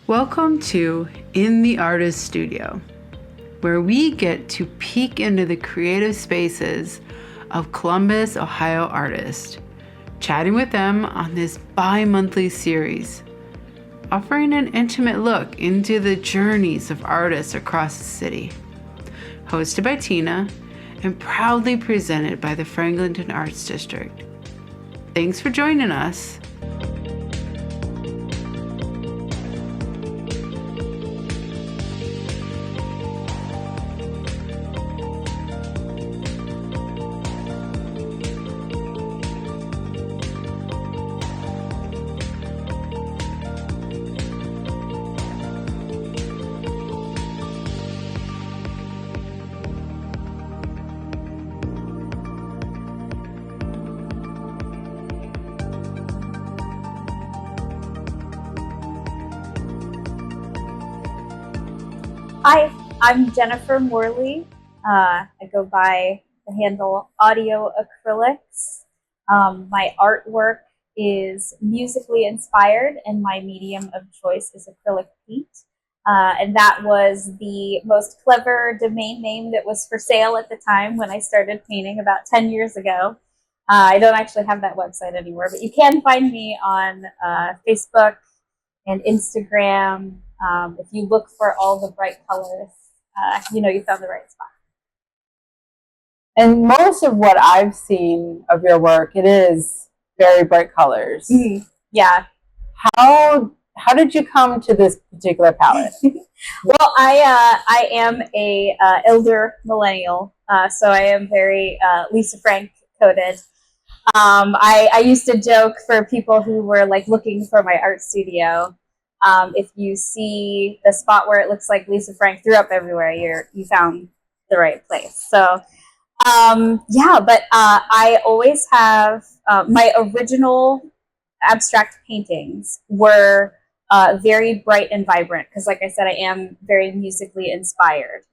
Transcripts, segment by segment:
Welcome to In the Artist Studio, where we get to peek into the creative spaces of Columbus, Ohio artists, chatting with them on this bi-monthly series, offering an intimate look into the journeys of artists across the city. Hosted by Tina and proudly presented by the Franklinton Arts District. Thanks for joining us. Hi, I'm Jennifer Morley. I go by the handle Audio Acrylics. My artwork is musically inspired, and my medium of choice is acrylic paint. And that was the most clever domain name that was for sale at the time when I started painting about 10 years ago. I don't actually have that website anymore, but you can find me on Facebook and Instagram. If you look for all the bright colors, you found the right spot. And most of what I've seen of your work, it is very bright colors. Mm-hmm. Yeah. How did you come to this particular palette? Well, I am a elder millennial, so I am very Lisa Frank coded. I used to joke for people who were like looking for my art studio. If you see the spot where it looks like Lisa Frank threw up everywhere, you found the right place. So but I always have my original abstract paintings were very bright and vibrant because, like I said, I am very musically inspired.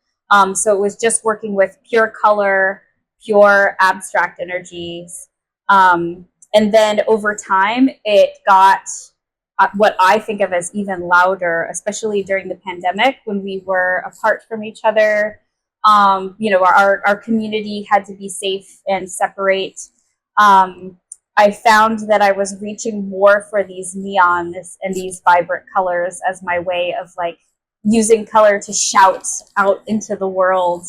So it was just working with pure color, pure abstract energies. And then over time, it got what I think of as even louder, especially during the pandemic when we were apart from each other. Our community had to be safe and separate. I found that I was reaching more for these neons and these vibrant colors as my way of like using color to shout out into the world,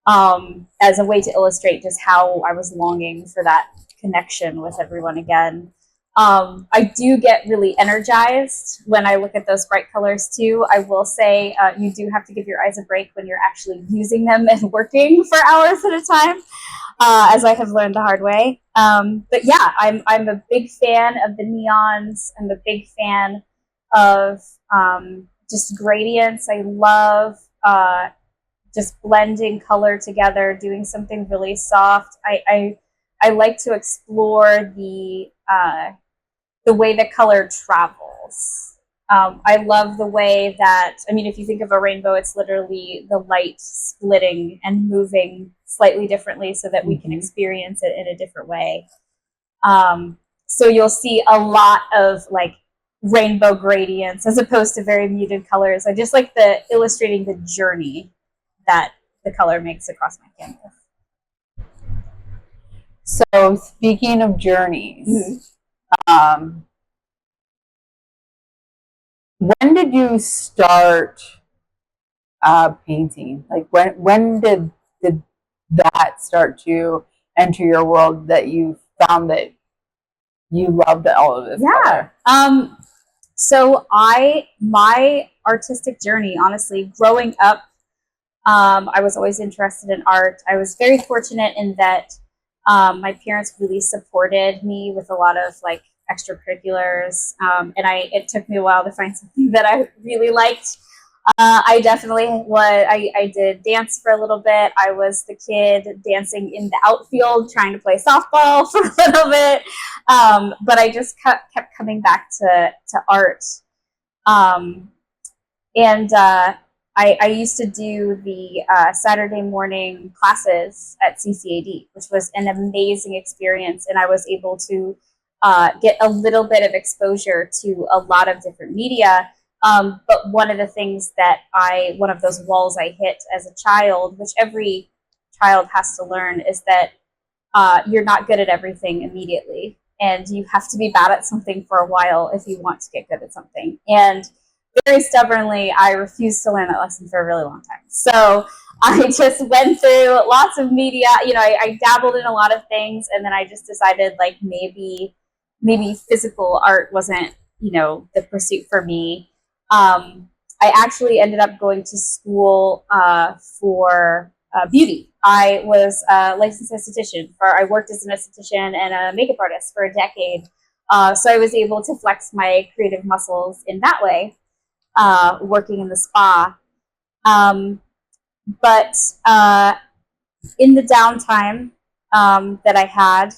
as a way to illustrate just how I was longing for that connection with everyone again. I do get really energized when I look at those bright colors too. I will say you do have to give your eyes a break when you're actually using them and working for hours at a time, as I have learned the hard way. But yeah, I'm a big fan of the neons. I'm a big fan of just gradients. I love just blending color together, doing something really soft. I like to explore the way that color travels. I love the way that, if you think of a rainbow, it's literally the light splitting and moving slightly differently so that we can experience it in a different way. So you'll see a lot of like rainbow gradients as opposed to very muted colors. I just like illustrating the journey that the color makes across my canvas. So speaking of journeys, when did you start painting? Like when did that start to enter your world that you found that you loved all of this color? So my artistic journey, honestly, growing up, I was always interested in art. I was very fortunate in that my parents really supported me with a lot of like extracurriculars, and it took me a while to find something that I really liked. I definitely I did dance for a little bit. I was the kid dancing in the outfield trying to play softball for a little bit, but I just kept coming back to art. And I used to do the Saturday morning classes at CCAD, which was an amazing experience, and I was able to get a little bit of exposure to a lot of different media. But one of the things that one of those walls I hit as a child, which every child has to learn, is that you're not good at everything immediately. And you have to be bad at something for a while if you want to get good at something. And very stubbornly, I refused to learn that lesson for a really long time. So I just went through lots of media. I dabbled in a lot of things, and then I just decided like maybe physical art wasn't the pursuit for me. I actually ended up going to school for beauty. I was a licensed esthetician. I worked as an esthetician and a makeup artist for a decade. So I was able to flex my creative muscles in that way, working in the spa. But in the downtime that I had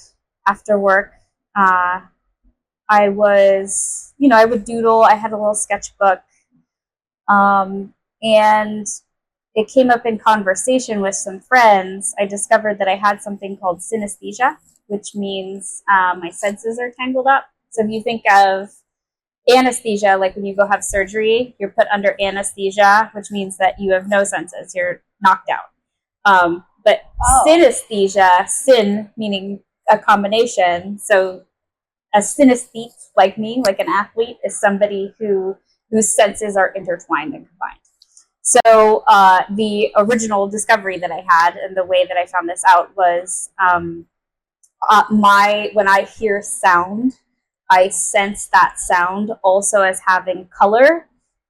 after work, I would doodle. I had a little sketchbook. And it came up in conversation with some friends. I discovered that I had something called synesthesia, which means my senses are tangled up. So if you think of anesthesia, like when you go have surgery, you're put under anesthesia, which means that you have no senses. You're knocked out. But synesthesia, syn meaning a combination. So a synesthete, like me, like an athlete, is somebody whose senses are intertwined and combined. So the original discovery that I had, and the way that I found this out, was when I hear sound, I sense that sound also as having color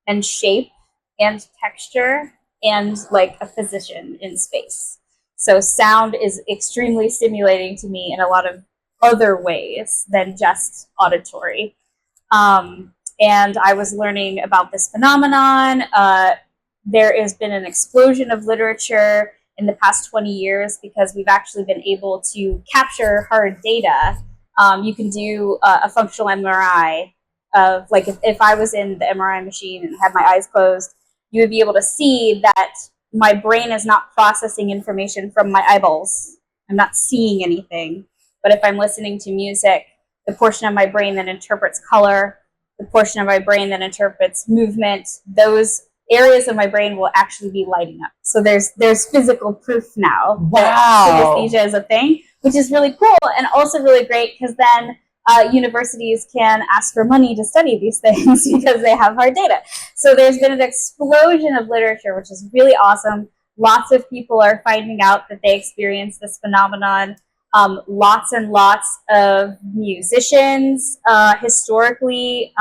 and shape and texture and like a position in space. So sound is extremely stimulating to me in a lot of other ways than just auditory. And I was learning about this phenomenon. There has been an explosion of literature in the past 20 years because we've actually been able to capture hard data. You can do a functional MRI of, like, if I was in the MRI machine and had my eyes closed, you would be able to see that my brain is not processing information from my eyeballs. I'm not seeing anything. But if I'm listening to music, the portion of my brain that interprets color, the portion of my brain that interprets movement, those areas of my brain will actually be lighting up. So there's physical proof now that synesthesia is a thing, which is really cool and also really great because then universities can ask for money to study these things because they have hard data. So there's been an explosion of literature, which is really awesome. Lots of people are finding out that they experience this phenomenon. Lots and lots of musicians historically.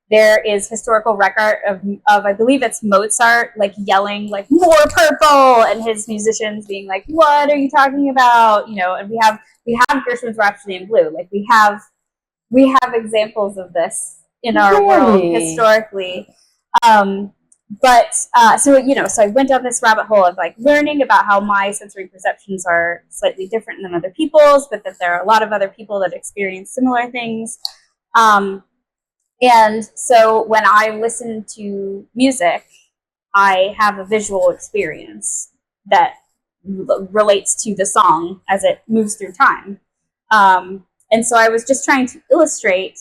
There is historical record of I believe it's Mozart, like yelling like more purple, and his musicians being like, "What are you talking about?" And we have Gershwin's Rhapsody in Blue. Like we have examples of this in our world historically. So I went down this rabbit hole of like learning about how my sensory perceptions are slightly different than other people's, but that there are a lot of other people that experience similar things. And so when I listen to music, I have a visual experience that relates to the song as it moves through time. And so I was just trying to illustrate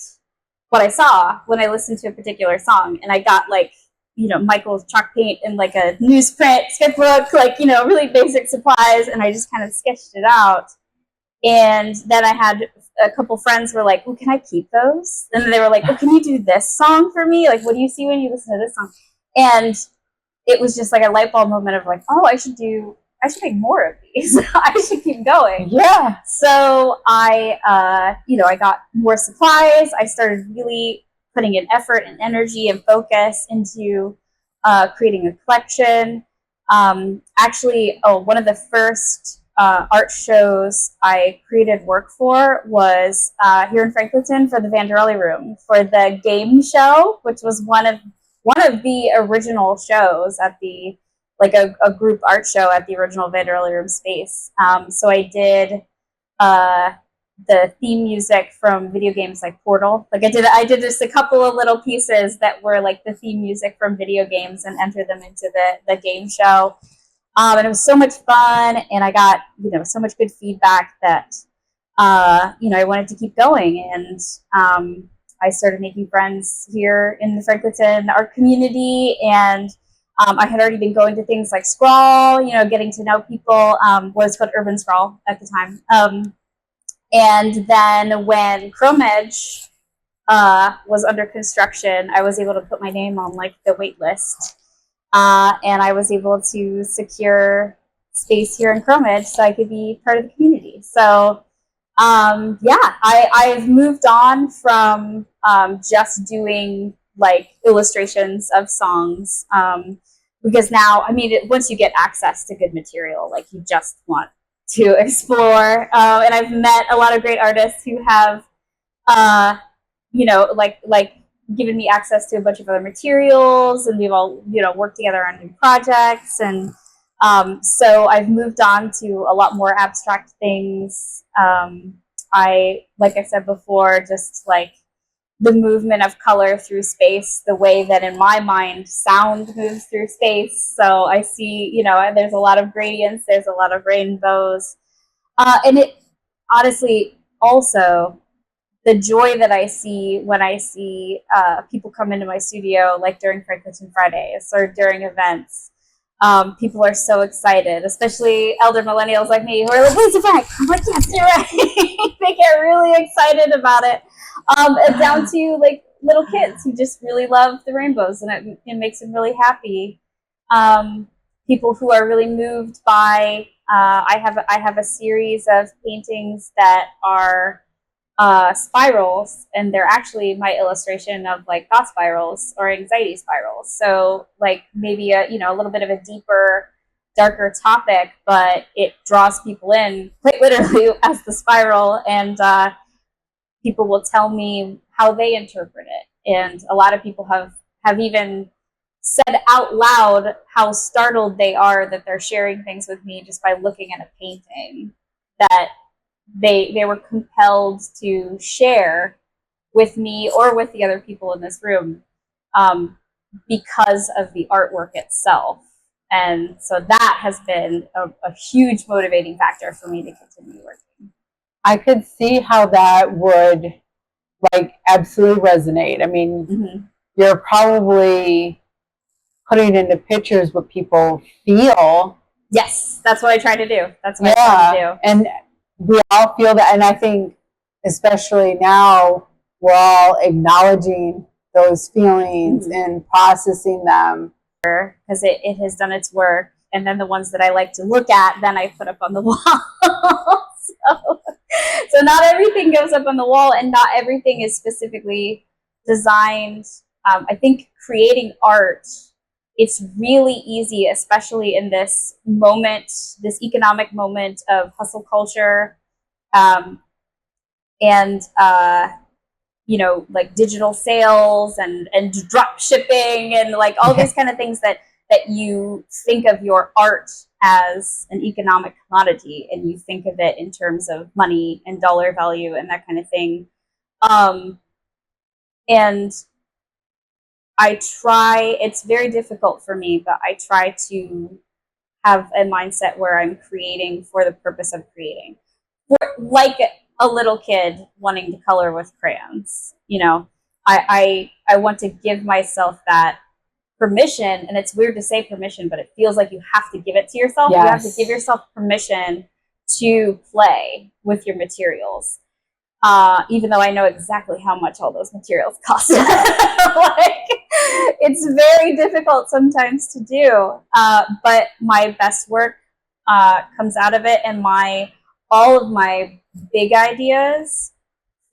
what I saw when I listened to a particular song. And I got like, Michael's chalk paint and like a newsprint sketchbook, like, really basic supplies. And I just kind of sketched it out. And then I had a couple friends were like, "Well, can I keep those?" And they were like, "Well, can you do this song for me? Like, what do you see when you listen to this song?" And it was just like a light bulb moment of like, "Oh, I should make more of these. I should keep going." Yeah. So I got more supplies. I started really putting in effort and energy and focus into creating a collection. One of the first art shows I created work for was here in Franklinton for the Vanderelli Room for the game show, which was one of the original shows at the a group art show at the original Vanderelli Room space. So I did the theme music from video games like Portal. Like I did just a couple of little pieces that were like the theme music from video games and entered them into the game show. And it was so much fun, and I got so much good feedback that I wanted to keep going. And I started making friends here in the Franklinton art community, and I had already been going to things like Scrawl, getting to know people, was called Urban Scrawl at the time. And then when Chrome Edge was under construction, I was able to put my name on like the wait list. And I was able to secure space here in Chrome Edge so I could be part of the community. So I've moved on from just doing like illustrations of songs, because now, I mean, once you get access to good material, like you just want to explore. And I've met a lot of great artists who have, like given me access to a bunch of other materials, and we've all, worked together on new projects. And so I've moved on to a lot more abstract things. Like I said before, just like the movement of color through space, the way that in my mind sound moves through space. So I see, there's a lot of gradients, there's a lot of rainbows. And it honestly also, the joy that I see when I see people come into my studio, like during Franklinton Fridays or during events. People are so excited, especially elder millennials like me who are like, "Where's the Frank?" I'm like, "Yes, you're right." They get really excited about it. And down to like little kids who just really love the rainbows, and it makes them really happy. People who are really moved by, I have a series of paintings that are spirals, and they're actually my illustration of like thought spirals or anxiety spirals. So like maybe a little bit of a deeper, darker topic, but it draws people in quite literally as the spiral, and people will tell me how they interpret it. And a lot of people have even said out loud how startled they are that they're sharing things with me just by looking at a painting that they were compelled to share with me or with the other people in this room, because of the artwork itself. And so that has been a huge motivating factor for me to continue working. I could see how that would like absolutely resonate. I mean, you're probably putting into pictures what people feel. Yes, that's what I try to do. That's what I try to do. And we all feel that, and I think especially now we're all acknowledging those feelings and processing them, because it has done its work. And then the ones that I like to look at, then I put up on the wall. So not everything goes up on the wall, and not everything is specifically designed. I think creating art, it's really easy, especially in this moment, this economic moment of hustle culture, and like digital sales and drop shipping and like all these kind of things that you think of your art as an economic commodity, and you think of it in terms of money and dollar value and that kind of thing. And I try, it's very difficult for me, but I try to have a mindset where I'm creating for the purpose of creating. Like a little kid wanting to color with crayons. I want to give myself that permission, and it's weird to say permission, but it feels like you have to give it to yourself. Yes. You have to give yourself permission to play with your materials. Even though I know exactly how much all those materials cost. Like, it's very difficult sometimes to do, but my best work comes out of it, and all of my big ideas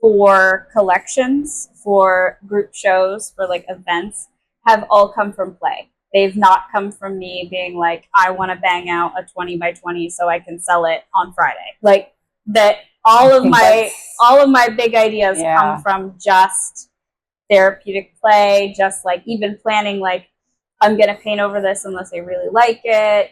for collections, for group shows, for like events, have all come from play. They've not come from me being like, I want to bang out a 20 by 20 so I can sell it on Friday. Like that, all of my big ideas come from just therapeutic play, just like even planning, like I'm going to paint over this unless I really like it.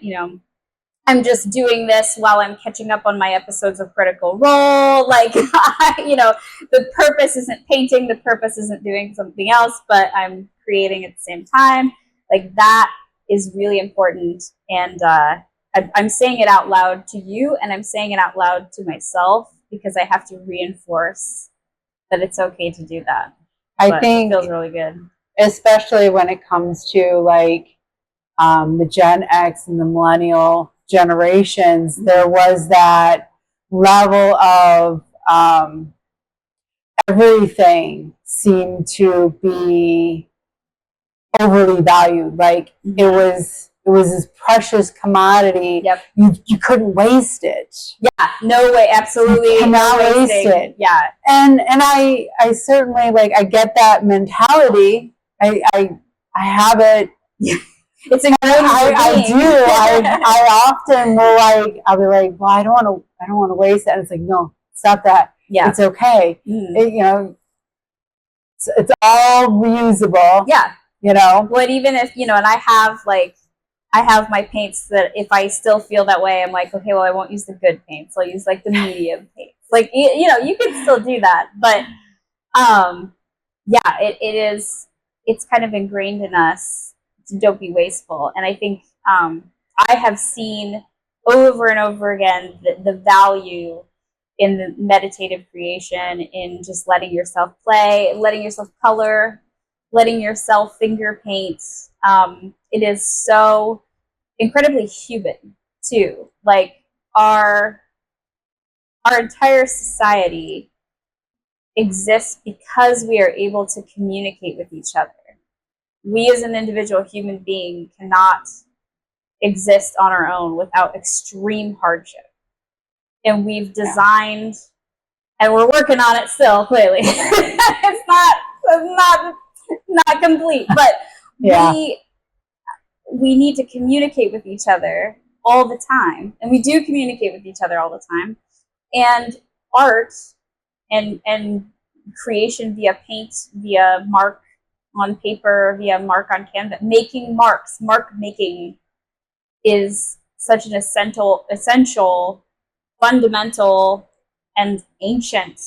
I'm just doing this while I'm catching up on my episodes of Critical Role. Like, the purpose isn't painting, the purpose isn't doing something else, but I'm creating at the same time. Like, that is really important. And I'm saying it out loud to you, and I'm saying it out loud to myself, because I have to reinforce that it's okay to do that. I think it feels really good. Especially when it comes to like the Gen X and the millennial generations, there was that level of everything seemed to be overly valued. Like it was this precious commodity. Yep. You couldn't waste it. Yeah, no way, absolutely. You cannot waste it. Yeah. And I certainly like I get that mentality. I have it. It's ingrained. I do. I often will like I'll be like, well, I don't want to waste that. And it's like, no, stop that. Yeah. It's okay. You know, it's all reusable. Yeah. You know. Well, and even if, and I have my paints that if I still feel that way, I'm like, okay, well, I won't use the good paints. I'll use like the medium paints. Like, you can still do that. But, yeah, it's kind of ingrained in us to don't be wasteful. And I think I have seen over and over again the value in the meditative creation, in just letting yourself play, letting yourself color, letting yourself finger paint. It is so incredibly human too. Like our entire society exists because we are able to communicate with each other. We as an individual human being cannot exist on our own without extreme hardship. And we've designed, and we're working on it still, clearly. It's not complete, but Yeah. we need to communicate with each other all the time. And we do communicate with each other all the time. And art and creation via paint, via mark on paper, via mark on canvas, making marks, mark making is such an essential, fundamental, and ancient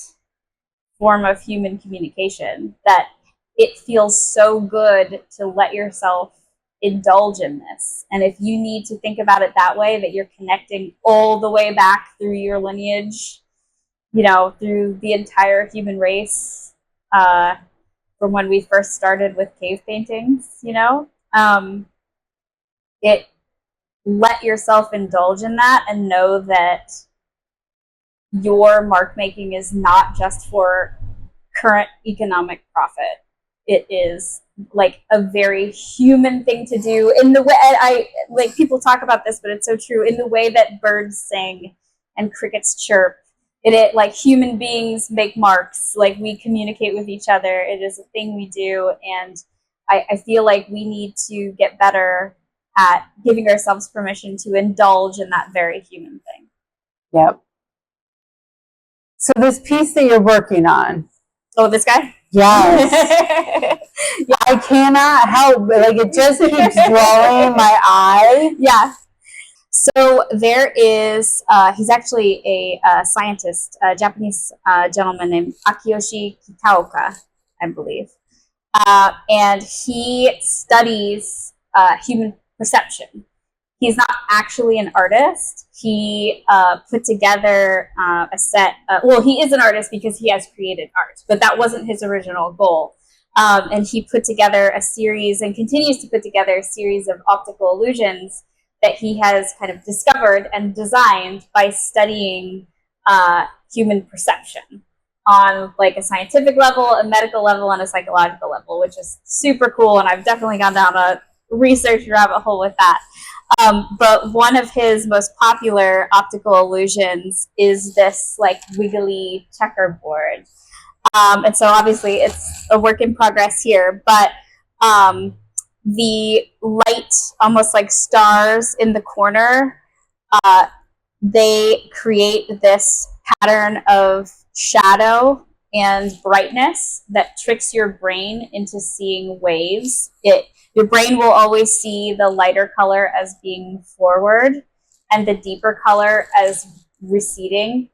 form of human communication that it feels so good to let yourself indulge in this. And if you need to think about it that way, that you're connecting all the way back through your lineage, through the entire human race, from when we first started with cave paintings, it let yourself indulge in that and know that your mark making is not just for current economic profit. It is like a very human thing to do in the way people talk about this, but it's so true, in the way that birds sing and crickets chirp. It like human beings make marks, like we communicate with each other. It is a thing we do. And I feel like we need to get better at giving ourselves permission to indulge in that very human thing. Yep. So this piece that you're working on. Oh, this guy? Yes. Yeah. I cannot help, like it just keeps drawing my eye. Yeah. So there is, he's actually a scientist, a Japanese gentleman named Akiyoshi Kitaoka, I believe. And he studies human perception. He's not actually an artist. He put together a set. He is an artist because he has created art, but that wasn't his original goal. And he put together a series and continues to put together a series of optical illusions that he has kind of discovered and designed by studying human perception on like a scientific level, a medical level, and a psychological level, which is super cool. And I've definitely gone down a research rabbit hole with that. But one of his most popular optical illusions is this like wiggly checkerboard. And so obviously it's a work in progress here, but the light, almost like stars in the corner, they create this pattern of shadow and brightness that tricks your brain into seeing waves. Your brain will always see the lighter color as being forward and the deeper color as receding.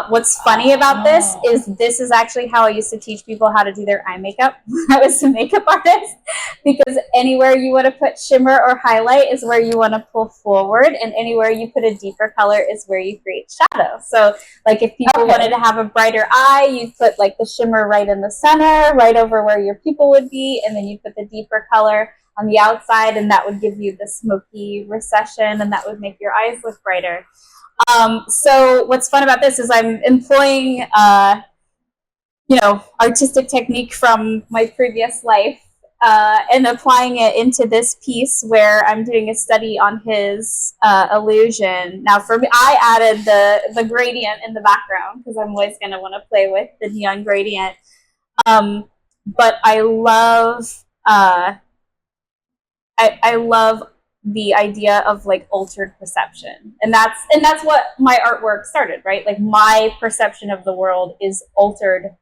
What's funny about this is actually how I used to teach people how to do their eye makeup when I was a makeup artist, because anywhere you want to put shimmer or highlight is where you want to pull forward, and anywhere you put a deeper color is where you create shadow. So like if people wanted to have a brighter eye, you put like the shimmer right in the center, right over where your pupil would be, and then you put the deeper color on the outside, and that would give you the smoky recession, and that would make your eyes look brighter. So what's fun about this is I'm employing, artistic technique from my previous life, and applying it into this piece where I'm doing a study on his illusion. Now, for me, I added the gradient in the background because I'm always going to want to play with the neon gradient. But I love, I love the idea of like altered perception, and that's what my artwork started, right? Like my perception of the world is altered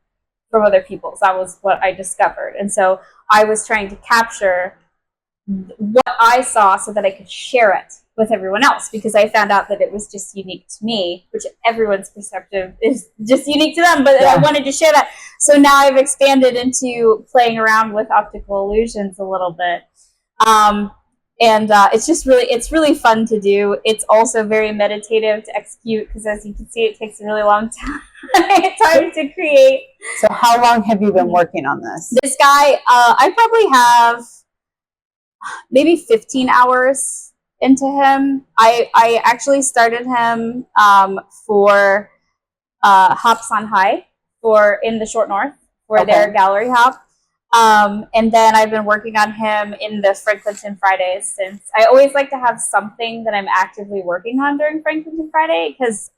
from other people's. That was what I discovered, and so I was trying to capture what I saw so that I could share it with everyone else, because I found out that it was just unique to me, which everyone's perceptive is just unique to them, but I wanted to share that. So now I've expanded into playing around with optical illusions a little bit. And it's really fun to do. It's also very meditative to execute, because as you can see, it takes a really long time to create. So how long have you been working on this? This guy, I probably have maybe 15 hours into him. I actually started him for Hops on High in the Short North for their gallery hop. And then I've been working on him in the Franklinton Fridays since. I always like to have something that I'm actively working on during Franklinton Friday, because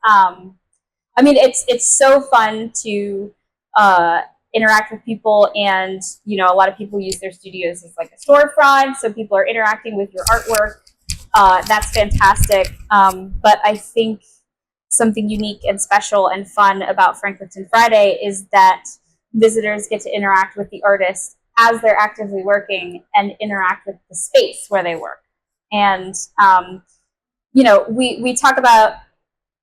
it's so fun to interact with people, and a lot of people use their studios as like a storefront, so people are interacting with your artwork. That's fantastic. But I think something unique and special and fun about Franklinton Friday is that visitors get to interact with the artist as they're actively working and interact with the space where they work. And, we talk about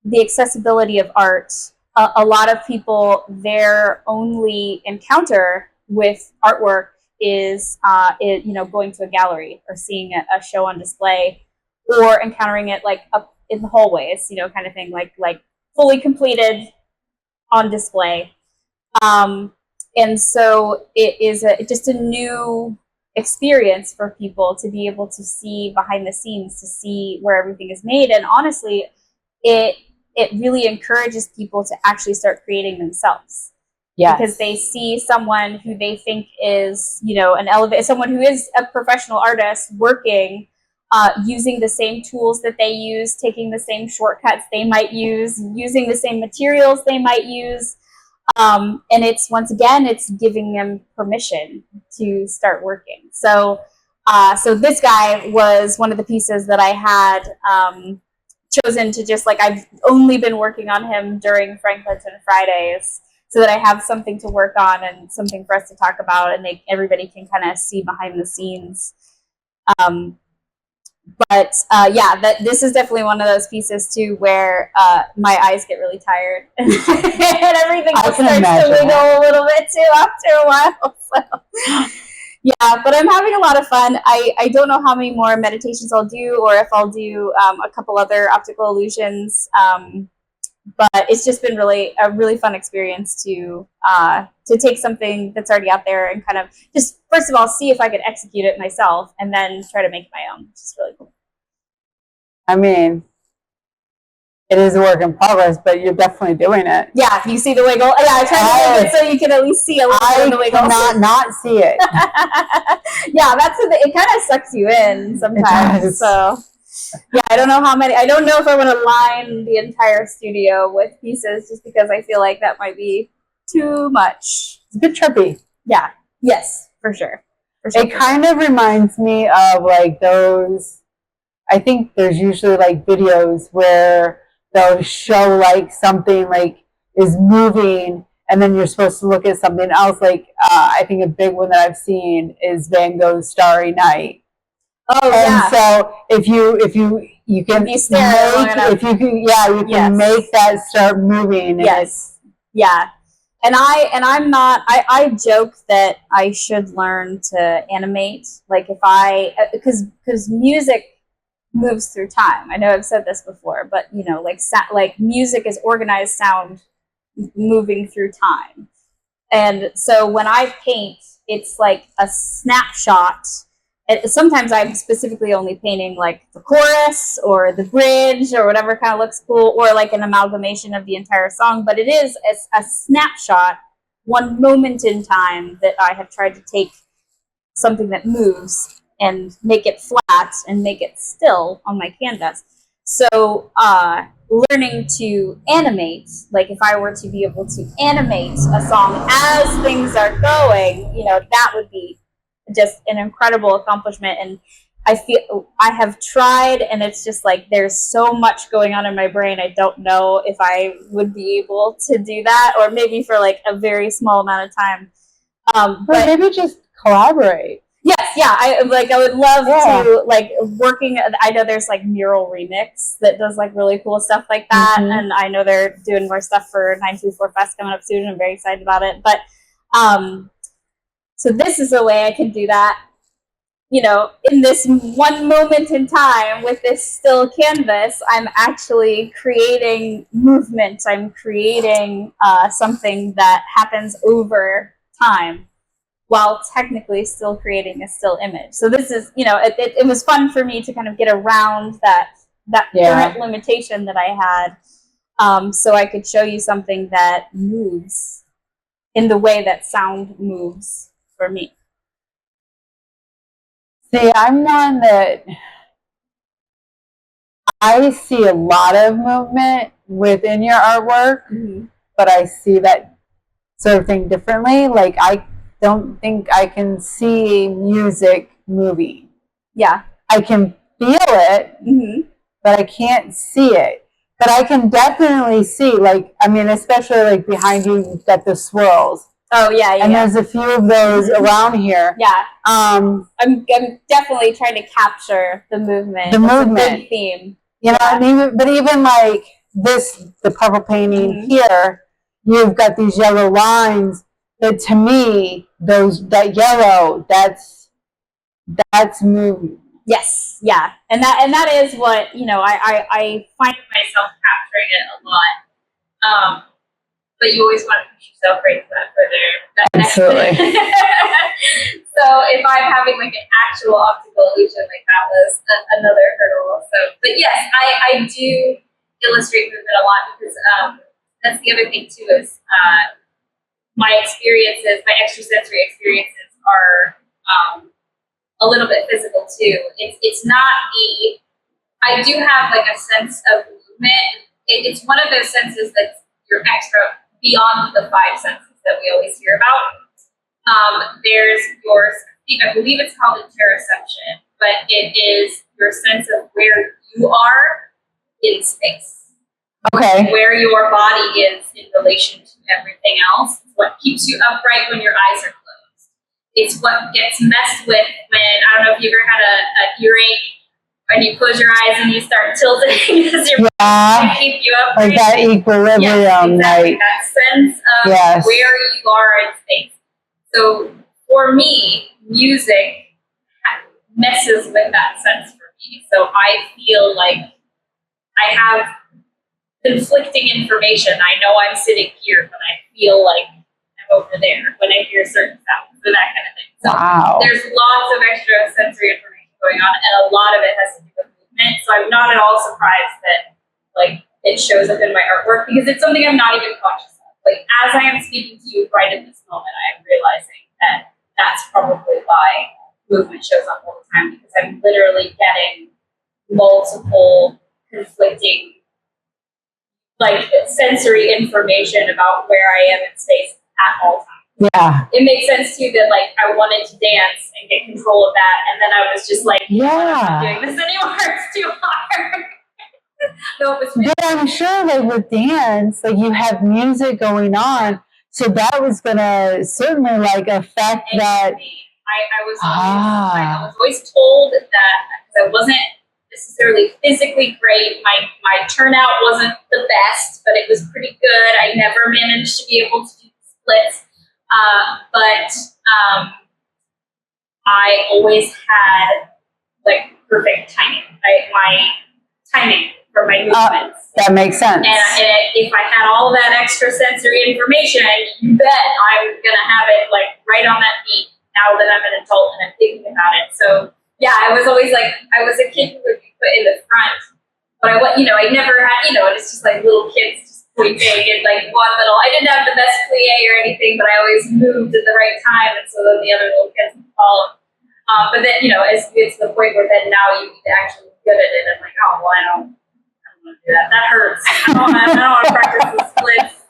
the accessibility of art. A lot of people, their only encounter with artwork is, going to a gallery or seeing a show on display, or encountering it like up in the hallways, kind of thing, like fully completed on display. And so it is just a new experience for people to be able to see behind the scenes, to see where everything is made. And honestly, it really encourages people to actually start creating themselves. Yes. Because they see someone who they think is, someone who is a professional artist working, using the same tools that they use, taking the same shortcuts they might use, using the same materials they might use. And it's giving them permission to start working. So this guy was one of the pieces that I had chosen to just I've only been working on him during Franklinton Fridays, so that I have something to work on and something for us to talk about, and everybody can kind of see behind the scenes. But this is definitely one of those pieces too where my eyes get really tired and everything else starts to wiggle a little bit too after a while. So, yeah, but I'm having a lot of fun. I don't know how many more meditations I'll do, or if I'll do a couple other optical illusions. But it's just been a really fun experience to take something that's already out there and kind of just, first of all, see if I could execute it myself, and then try to make it my own, which is really cool. I mean, it is a work in progress, but you're definitely doing it. Yeah, you see the wiggle? Yeah, I tried to make it so you can at least see a little bit of the wiggle. I cannot not see it. Yeah, it kind of sucks you in sometimes. So. Yeah, I don't know if I want to line the entire studio with pieces, just because I feel like that might be too much. It's a bit trippy. Yeah. Yes, for sure. It kind of reminds me of those, I think there's usually videos where they'll show something is moving, and then you're supposed to look at something else. I think a big one that I've seen is Van Gogh's Starry Night. Oh, and so if you you can if you stare long enough, if you can, yeah, you can make that start moving. Yes. Yeah. And I'm not, I joke that I should learn to animate. Like if because music moves through time. I know I've said this before, but you know, like music is organized sound moving through time. And so when I paint, it's like a snapshot. Sometimes I'm specifically only painting like the chorus or the bridge or whatever kind of looks cool, or like an amalgamation of the entire song. But it is a snapshot, one moment in time that I have tried to take something that moves and make it flat and make it still on my canvas. So learning to animate, like if I were to be able to animate a song as things are going, you know, that would be just an incredible accomplishment. And I feel I have tried, and it's just like there's so much going on in my brain. I don't know if I would be able to do that, or maybe for like a very small amount of time. But maybe just collaborate. Yes, yeah. I would love to like working. I know there's like Mural Remix that does like really cool stuff like that, and I know they're doing more stuff for 924 Fest coming up soon. And I'm very excited about it. But so this is a way I can do that. You know, in this one moment in time with this still canvas, I'm actually creating movement. I'm creating something that happens over time, while technically still creating a still image. So this is, you know, it was fun for me to kind of get around that current limitation that I had, so I could show you something that moves in the way that sound moves for me. See, I'm one that I see a lot of movement within your artwork, but I see that sort of thing differently. Like I don't think I can see music moving. Yeah. I can feel it, but I can't see it. But I can definitely see, like, I mean, especially like behind you, you've got the swirls. Oh yeah, and there's a few of those around here. Yeah. I'm definitely trying to capture the movement. The movement. A big theme. You know, and even like this, the purple painting here, you've got these yellow lines that to me, that yellow, that's moving. Yes, yeah, and that is what, you know, I find myself capturing it a lot. But you always want to push yourself right to that further. Absolutely. So if I'm having like an actual optical illusion, like that was another hurdle. So, but yes, I do illustrate movement a lot because that's the other thing too is my experiences, my extrasensory experiences are a little bit physical too. It's not the, I do have like a sense of movement. It's one of those senses that's your extra beyond the five senses that we always hear about. There's your, I believe it's called interoception, but it is your sense of where you are in space. Okay. Where your body is in relation to everything else. It's what keeps you upright when your eyes are closed. It's what gets messed with when, I don't know if you ever had a earache, and you close your eyes and you start tilting because you're trying to keep you up. Like that equilibrium. Yes, exactly. Like, that sense of where you are in space. So for me, music messes with that sense for me. So I feel like I have conflicting information. I know I'm sitting here, but I feel like I'm over there when I hear certain sounds or that kind of thing. So there's lots of extra sensory information going on, and a lot of it has to do with movement. So I'm not at all surprised that like it shows up in my artwork because it's something I'm not even conscious of. Like as I am speaking to you right in this moment, I am realizing that that's probably why movement shows up all the time, because I'm literally getting multiple conflicting like sensory information about where I am in space at all times. Yeah. It makes sense too that like I wanted to dance and get control of that, and then I was just like, I'm not doing this anymore. It's too hard. No, but I'm sure like with dance, like you have music going on, so that was gonna certainly like affect that. I was always told that because I wasn't necessarily physically great. My turnout wasn't the best, but it was pretty good. I never managed to be able to do splits, but I always had like perfect timing. My timing for my movements. That makes sense. And if I had all that extra sensory information, you bet I'm gonna have it like right on that beat. Now that I'm an adult and I'm thinking about it, so yeah, I was always like, I was a kid who would be put in the front, but I never had, it's just like little kids just pointing and like one little. I didn't have the best plie or anything, but I always moved at the right time, and so then the other little kids would follow. But then as you get to the point where then now you need to actually be good at it, I'm like, oh well, I don't want to do that. That hurts. I don't want to practice the splits.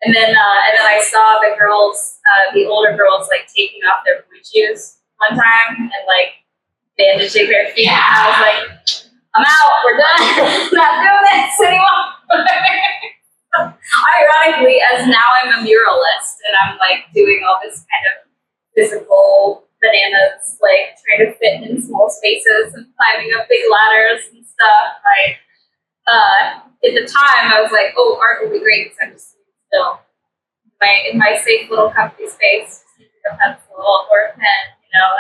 And then I saw the girls, the older girls, like taking off their boot shoes one time and like bandaging their feet. And I was like, I'm out. We're done. Not doing this anymore. Ironically, as now I'm a muralist and I'm like doing all this kind of physical bananas, like trying to fit in small spaces and climbing up big ladders and stuff. At the time, I was like, oh, art would be great because I'm just sitting still in my safe little comfy space, using a pencil or a pen,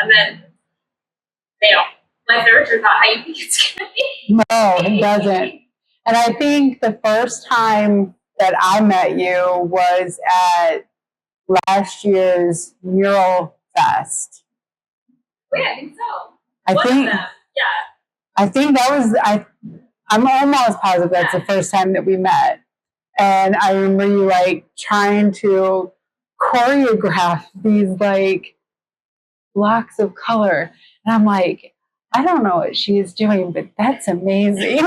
and then, life never turns out how you think it's going to be. No, it doesn't. And I think the first time that I met you was at last year's Mural Fest. Oh, yeah, I think so. I think that was, I'm almost positive that's the first time that we met. And I remember you like trying to choreograph these like blocks of color. And I'm like, I don't know what she is doing, but that's amazing.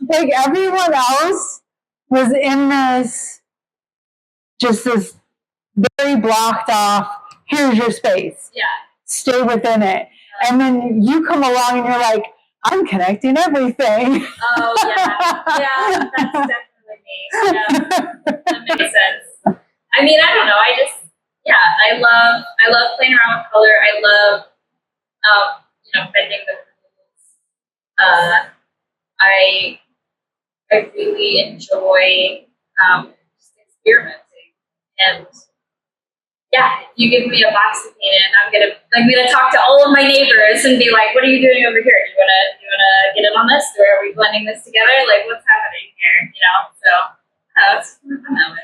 Like everyone else was in this very blocked off, here's your space. Yeah. Stay within it. And then you come along and you're like, I'm connecting everything. Oh, yeah. Yeah, that's definitely me. Yeah, that makes sense. I mean, I don't know. I love playing around with color. I love, bending the rules. I really enjoy just experimenting. And yeah, if you give me a box to paint in, I'm gonna talk to all of my neighbors and be like, "What are you doing over here? Do you wanna get in on this? Or are we blending this together? Like, what's happening here?" So that's fun that way.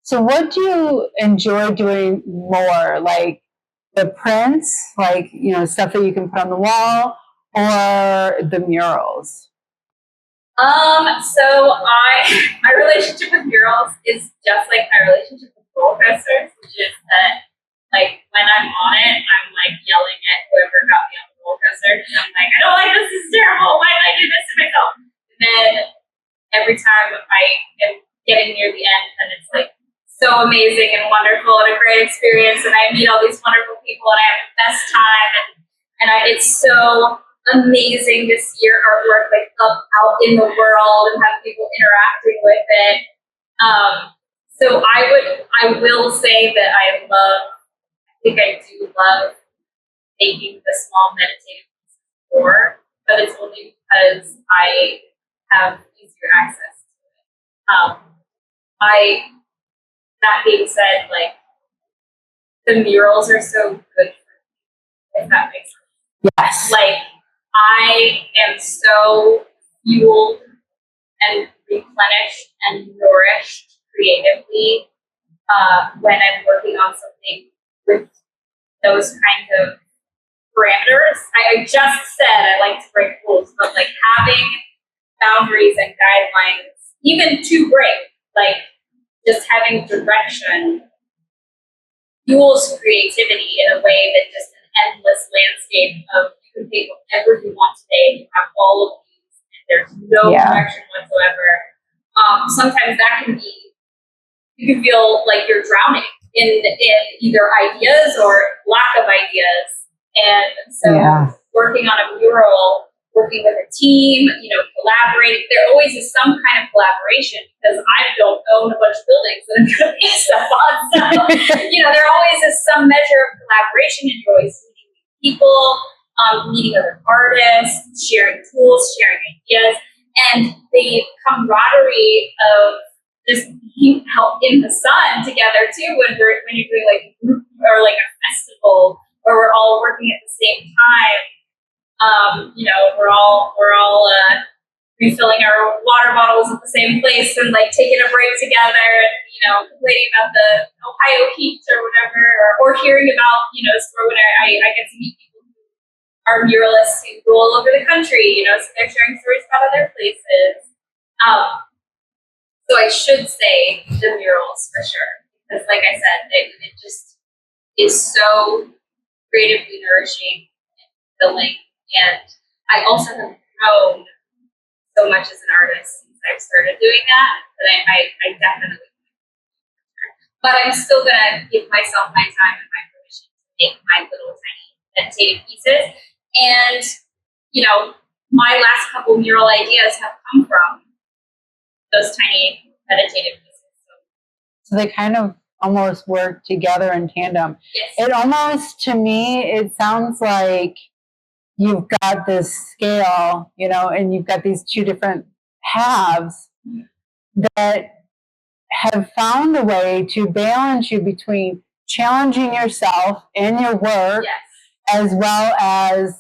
So, what do you enjoy doing more? Like the prints, like stuff that you can put on the wall, or the murals? So my relationship with murals is just like my relationship with roller coasters, which is that like when I'm on it, I'm like yelling at whoever got me on the roller coaster. And I'm like, I don't like this is terrible. Why did I do this to myself? And then every time I am getting near the end, and it's like so amazing and wonderful and a great experience, and I meet all these wonderful people and I have the best time, and it's so amazing to see your artwork like up out in the world and have people interacting with it. So I will say that I think I do love making the small meditative pieces more, but it's only because I have easier access to it. That being said, like the murals are so good for me, if that makes sense. Yes. Like I am so fueled and replenished and nourished creatively when I'm working on something with those kinds of parameters. I just said I like to break rules, but like having boundaries and guidelines, even too break, like just having direction fuels creativity in a way that just an endless landscape of you can paint whatever you want today. You have all of these, and there's no direction whatsoever. Sometimes that can be, you can feel like you're drowning in either ideas or lack of ideas. And so working on a mural, working with a team, collaborating, there always is some kind of collaboration because I don't own a bunch of buildings that I'm going to paint stuff on. So, there always is some measure of collaboration and you're always meeting people. meeting other artists, sharing tools, sharing ideas, and the camaraderie of just being out in the sun together too. When you're doing like group or like a festival where we're all working at the same time, we're all refilling our water bottles at the same place and like taking a break together and, complaining about the Ohio heat or whatever, or hearing about, a store when I get to meet people who are muralists who go all over the country, so they're sharing stories about other places. So I should say the murals for sure, because like I said, it just is so creatively nourishing and fulfilling. And I also have grown so much as an artist since I've started doing that I definitely. But I'm still gonna give myself my time and my permission to make my little tiny meditative pieces. And my last couple mural ideas have come from those tiny meditative pieces. So they kind of almost work together in tandem. Yes. It almost, to me, it sounds like you've got this scale, and you've got these two different halves that have found a way to balance you between challenging yourself in your work, yes, as well as,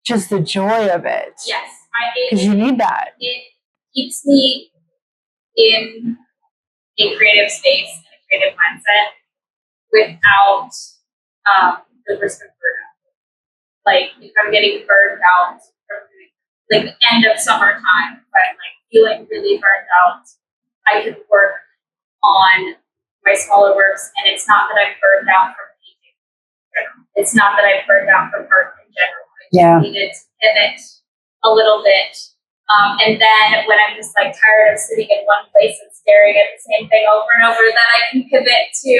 just the joy of it. Yes. Because you need that. It keeps me in a creative space and a creative mindset without the risk of burnout. Like, if I'm getting burned out from like the end of summertime, if I'm like feeling really burned out, I can work on my smaller works, and it's not that I'm burned out from painting. It's not that I'm burned out from art in general. I just needed to pivot a little bit. And then when I'm just like tired of sitting in one place and staring at the same thing over and over, then I can pivot to,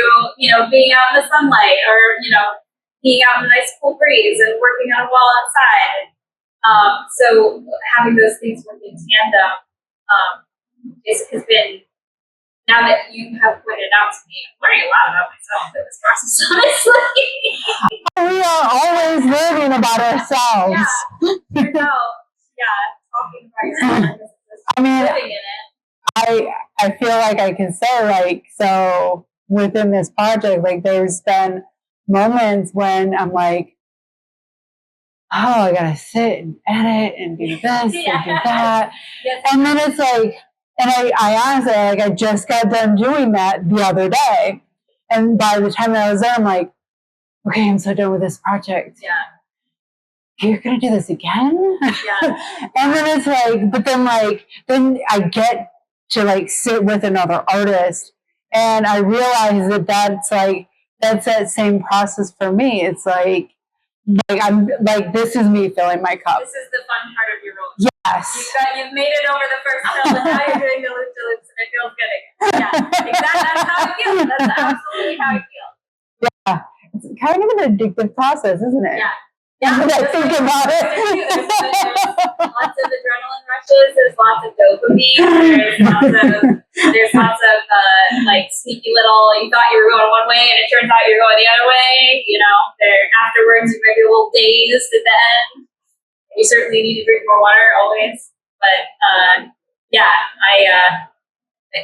being out in the sunlight or, being out in a nice cool breeze and working on a wall outside. So having those things work in tandem has been, now that you have pointed out to me, I'm learning a lot about myself in this process, honestly. We are always learning about ourselves. Talking about yourself. I mean, living in it. I feel like I can say, so within this project, there's been moments when I'm like, oh, I gotta sit and edit and do this and do that. Yes. And then it's like, and I honestly, I just got done doing that the other day. And by the time I was there, I'm like, okay, I'm so done with this project. Yeah. You're going to do this again? Yeah. And then it's like, but then then I get to sit with another artist, and I realize that's that same process for me. It's like I'm this is me filling my cup. This is the fun part of your role. Yes. You've made it over the first hill, and now you're doing the loop-de-loops, and it feels good again. Yeah, exactly. That's how I feel. That's absolutely how I feel. Yeah. It's kind of an addictive process, isn't it? Yeah. Yeah, when I think about it. There's lots of adrenaline rushes. There's lots of dopamine. There's lots of sneaky little. You thought you were going one way, and it turns out you're going the other way. Afterwards you might be a little dazed at the end. You certainly need to drink more water always. But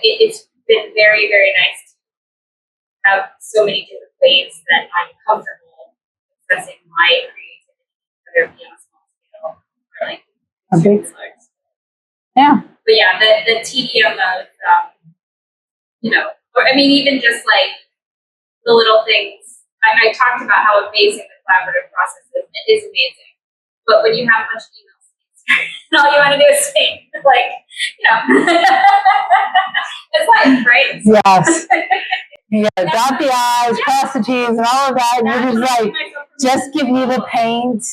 it's been very, very nice to have so many different ways that I'm comfortable expressing my creativity, whether it be on a small scale or a big large. Yeah. But yeah, the tedium of even just the little things. I talked about how amazing the collaborative process is. It is amazing. But when you have a bunch of emails and all you want to do is think, it's life, right? Yes. Yeah, dot the I's, cross the T's, and all of that. And you're just give me the paint.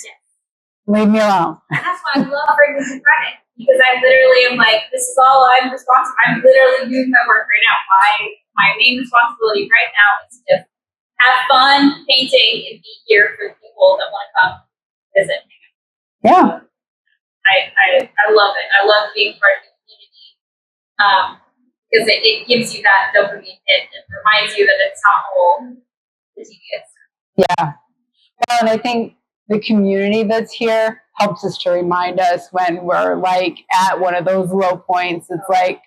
Leave me alone. And that's why I love bringing this to credit. Because I literally am this is all I'm responsible. I'm literally doing my work right now. My main responsibility right now is to have fun painting and be here for people that want to come visit. Yeah. I love it. I love being part of the community. Because it gives you that dopamine hit and reminds you that it's not all tedious. Yeah. Well, and I think the community that's here helps us to remind us when we're like at one of those low points. It's like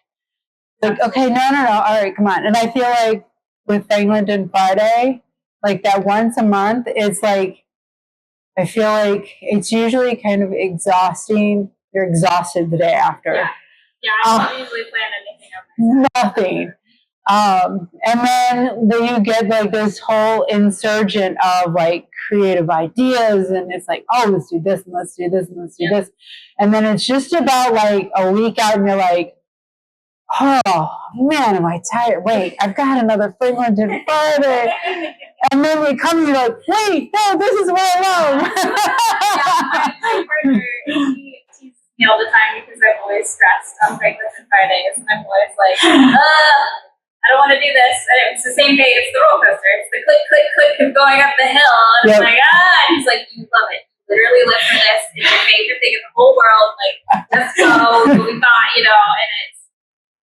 okay, no, all right, come on. And I feel like with Eglinton Friday, like that once a month, it's like I feel like it's usually kind of exhausting. You're exhausted the day after. Yeah, I don't usually plan anything nothing. And then you get like this whole insurgent of like creative ideas, and it's like, oh, let's do this, and let's do this, and let's do this. And then it's just about like a week out, and you're like, oh man, am I tired? Wait, I've got another Eglinton Friday. And then it comes, you're like, wait, no, this is where I am. my partner, he teases me all the time because I'm always stressed on Eglinton Fridays, and I'm always like, I don't want to do this. And it's the same day, it's the roller coaster. It's the click, click, click of going up the hill. And I'm like, and he's like, you love it. You literally live for this. It's your favorite thing in the whole world. Like, let's go. We thought,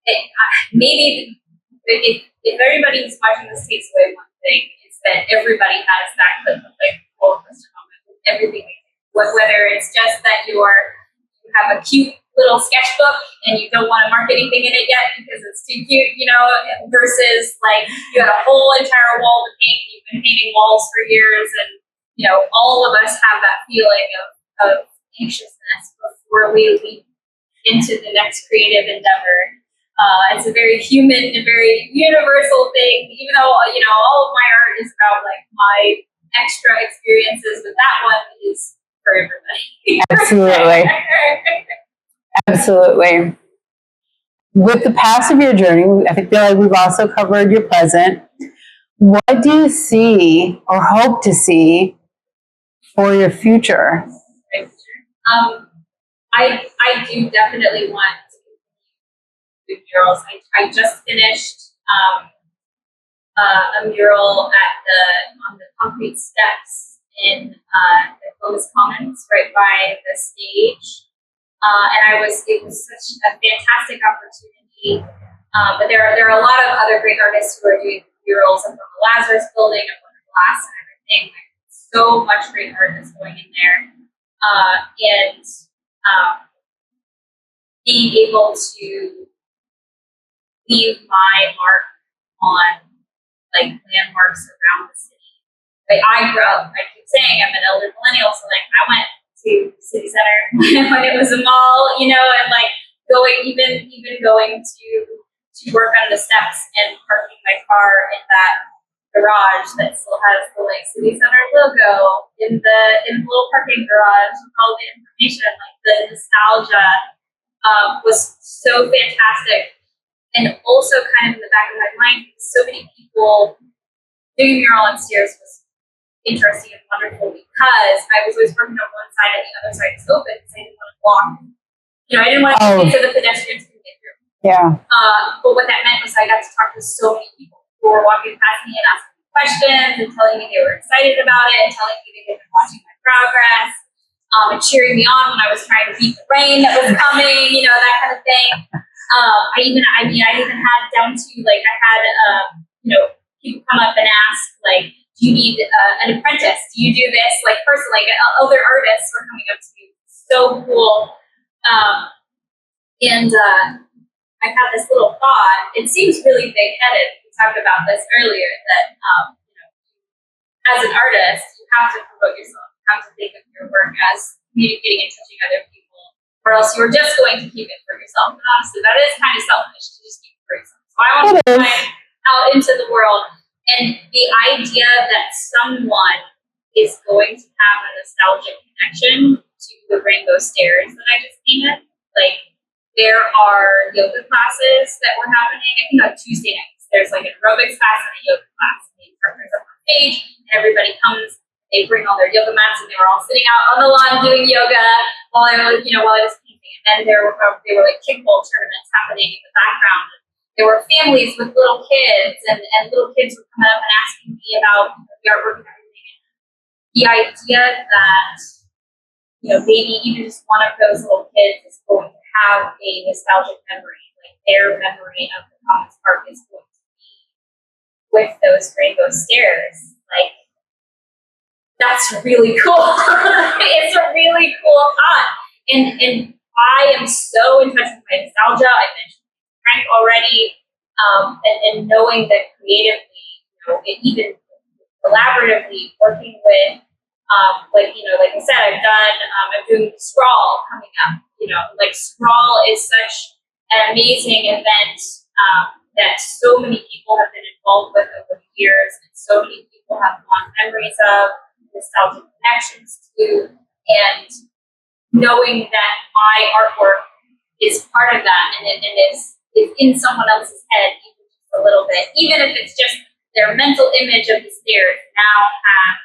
and maybe if everybody who's watching this takes away one thing, it's that everybody has that clip of like roller coaster moment with everything we do. Whether it's just that you have a cute little sketchbook and you don't want to mark anything in it yet because it's too cute, versus like you had a whole entire wall to paint. You've been painting walls for years, and all of us have that feeling of anxiousness before we leap into the next creative endeavor. It's a very human and very universal thing, even though, all of my art is about like my extra experiences, but that one is for everybody. Absolutely. Absolutely. With the past of your journey, I feel like we've also covered your present. What do you see or hope to see for your future? I do definitely want with murals. I just finished a mural on the concrete steps in the Columbus Commons, right by the stage, and it was such a fantastic opportunity. But there are a lot of other great artists who are doing murals up on the Lazarus Building, up on the glass and everything. So much great art is going in there, and being able to leave my mark on like landmarks around the city. Like I grew up, I keep saying I'm an elder millennial, so like I went to city center when it was a mall, and like even going to work on the steps and parking my car in that garage that still has the like city center logo in the little parking garage with all the information, like the nostalgia was so fantastic. And also kind of in the back of my mind, so many people doing mural upstairs was interesting and wonderful because I was always working on one side and the other side was open because I didn't want to block. I didn't want to get so the pedestrians could get through. Yeah. But what that meant was I got to talk to so many people who were walking past me and asking me questions and telling me they were excited about it and telling me they had been watching my progress and cheering me on when I was trying to beat the rain that was coming, that kind of thing. I even had down to like I had people come up and ask like, do you need an apprentice? Do you do this like personally? Like, other artists were coming up to me. So cool. And I had this little thought. It seems really big-headed. We talked about this earlier that as an artist, you have to promote yourself. You have to think of your work as communicating and touching other people. Or else you're just going to keep it for yourself. And honestly, that is kind of selfish to just keep it for yourself. So I want to put mine out into the world. And the idea that someone is going to have a nostalgic connection to the rainbow stairs that I just painted. Like, there are yoga classes that were happening, I think on Tuesday nights. There's like an aerobics class and a yoga class. And the instructors up on stage, and everybody comes. They bring all their yoga mats, and they were all sitting out on the lawn doing yoga while I was painting. And there were like kickball tournaments happening in the background. There were families with little kids, and little kids would come up and asking me about the artwork and everything. The idea that maybe even just one of those little kids is going to have a nostalgic memory, like their memory of the Commons Park is going to be with those rainbow stairs, like. that's really cool. It's a really cool thought. And I am so in touch with my nostalgia. I mentioned Frank already. And knowing that creatively, even collaboratively working with, like I said, I'm doing Scrawl coming up. Like Scrawl is such an amazing event that so many people have been involved with over the years, and so many people have fond memories of, nostalgic connections to, and knowing that my artwork is part of that, and it is in someone else's head, even just a little bit, even if it's just their mental image of the stairs now has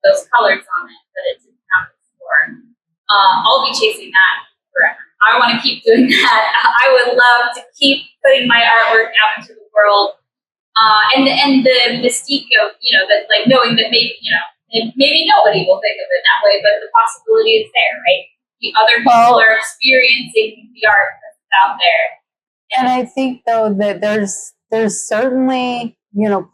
those colors on it that it didn't have before. I'll be chasing that forever. I want to keep doing that. I would love to keep putting my artwork out into the world, and the mystique of that, like knowing that maybe nobody will think of it that way, but the possibility is there, right? The other people are experiencing the art that's out there. And I think though that there's certainly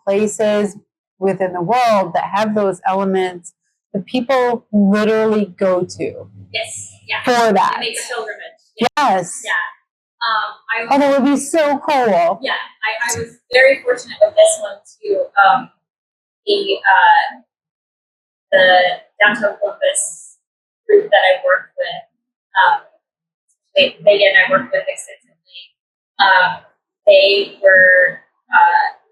places within the world that have those elements that people literally go to. Yes, yeah. For that. It makes pilgrimage. Yeah. Yes. Yeah. And it would be so cool. Yeah, I was very fortunate with this one too. The downtown Columbus group that I worked with, Megan I worked with extensively. They were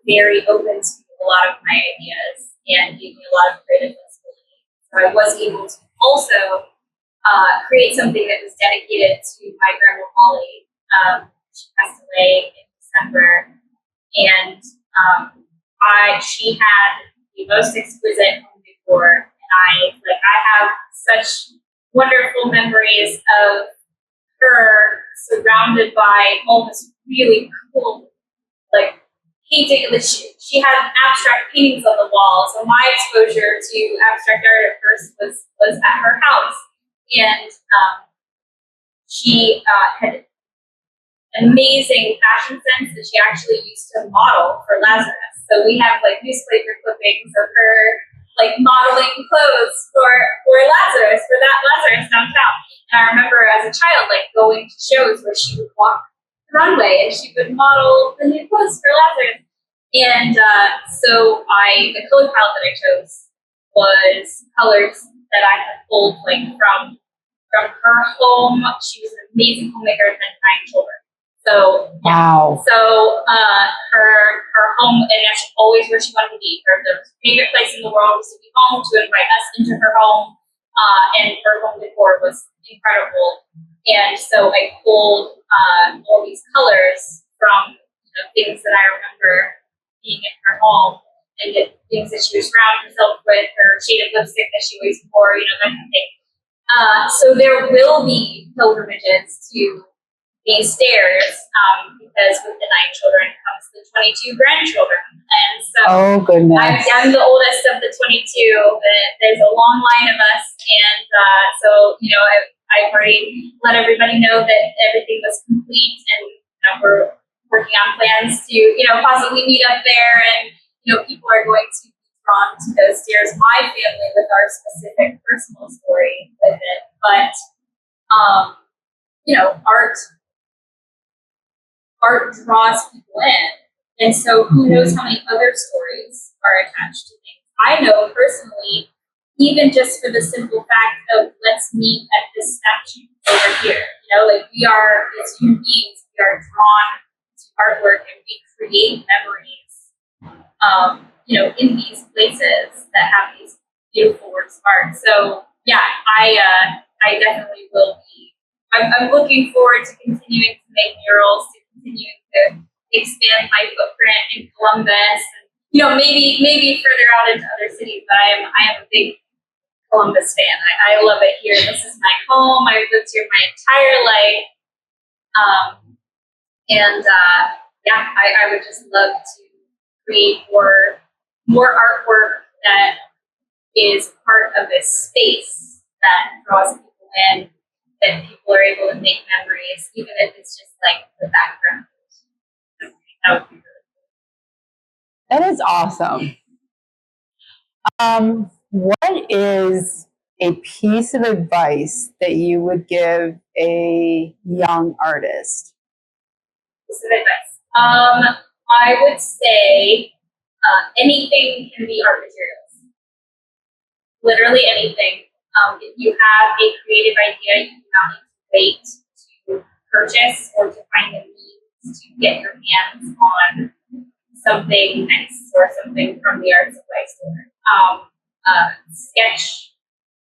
very open to a lot of my ideas and gave me a lot of creative flexibility. So I was able to also create something that was dedicated to my grandma MORLEY. She passed away in December, and she had the most exquisite home decor, and I have such wonderful memories of her surrounded by all this really cool painting. She had abstract paintings on the wall, so my exposure to abstract art at first was at her house, and she had an amazing fashion sense that she actually used to model for Lazarus. So we have newspaper clippings of her modeling clothes for Lazarus, for that Lazarus downtown. And I remember as a child going to shows where she would walk the runway and she would model the new clothes for Lazarus. And so the color palette that I chose was colors that I had pulled from her home. She was an amazing homemaker and had 9 children. So wow. So her home, and that's always where she wanted to be. The favorite place in the world was to be home, to invite us into her home, and her home decor was incredible. And so I pulled all these colors from things that I remember being in her home, and the things that she was surrounding herself with, her shade of lipstick that she always wore, that kind of thing. So there will be pilgrimages to these stairs, because with the 9 children comes the 22 grandchildren, and so oh goodness, I'm the oldest of the 22. There's a long line of us, and so I've already let everybody know that everything was complete, and we're working on plans to possibly meet up there, and people are going to be drawn to those stairs. My family with our specific personal story with it, but art draws people in. And so who knows how many other stories are attached to things. I know personally, even just for the simple fact of let's meet at this statue over here. We are, as human beings, we are drawn to artwork and we create memories, in these places that have these beautiful works of art. So yeah, I definitely will be. I'm looking forward to continuing to make murals, to continuing to expand my footprint in Columbus, and maybe further out into other cities. But I am a big Columbus fan. I love it here. This is my home. I've lived here my entire life, and I would just love to create more artwork that is part of this space that draws people in, that people are able to make memories, even if it's just the background. That would be really cool. That is awesome. What is a piece of advice that you would give a young artist? Piece of advice. I would say anything can be art materials. Literally anything. If you have a creative idea, you do not need to wait to purchase or to find the means to get your hands on something nice or something from the art supply store. Sketch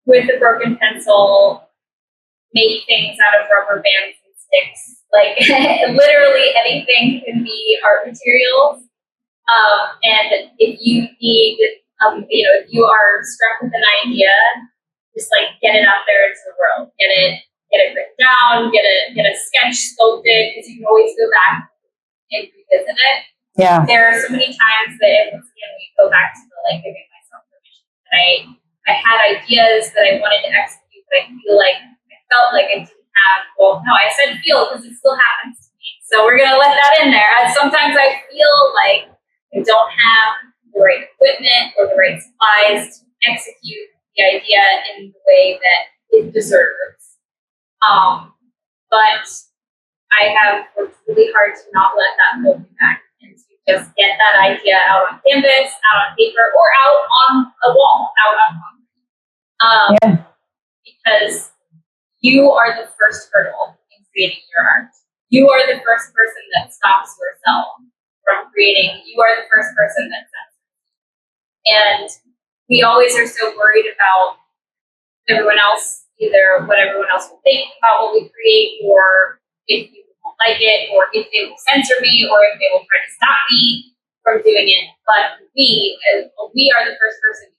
with a broken pencil, make things out of rubber bands and sticks. Like literally anything can be art materials. And if you need, if you are struck with an idea, just like get it out there into the world. Get it written down. Get a sketch sculpted, because you can always go back and revisit it. Yeah. There are so many times that once again we go back to the like giving myself permission. I had ideas that I wanted to execute, but I felt like I didn't have. Well, no, I said feel because it still happens to me. So we're gonna let that in there. Sometimes I feel like I don't have the right equipment or the right supplies to execute the idea in the way that it deserves. But I have worked really hard to not let that hold me back and to just get that idea out on canvas, out on paper, or out on a wall, out on concrete. Because you are the first hurdle in creating your art. You are the first person that stops yourself from creating. You are the first person that sets it. And we always are so worried about everyone else, either what everyone else will think about what we create, or if you won't like it, or if they will censor me, or if they will try to stop me from doing it. But we are the first person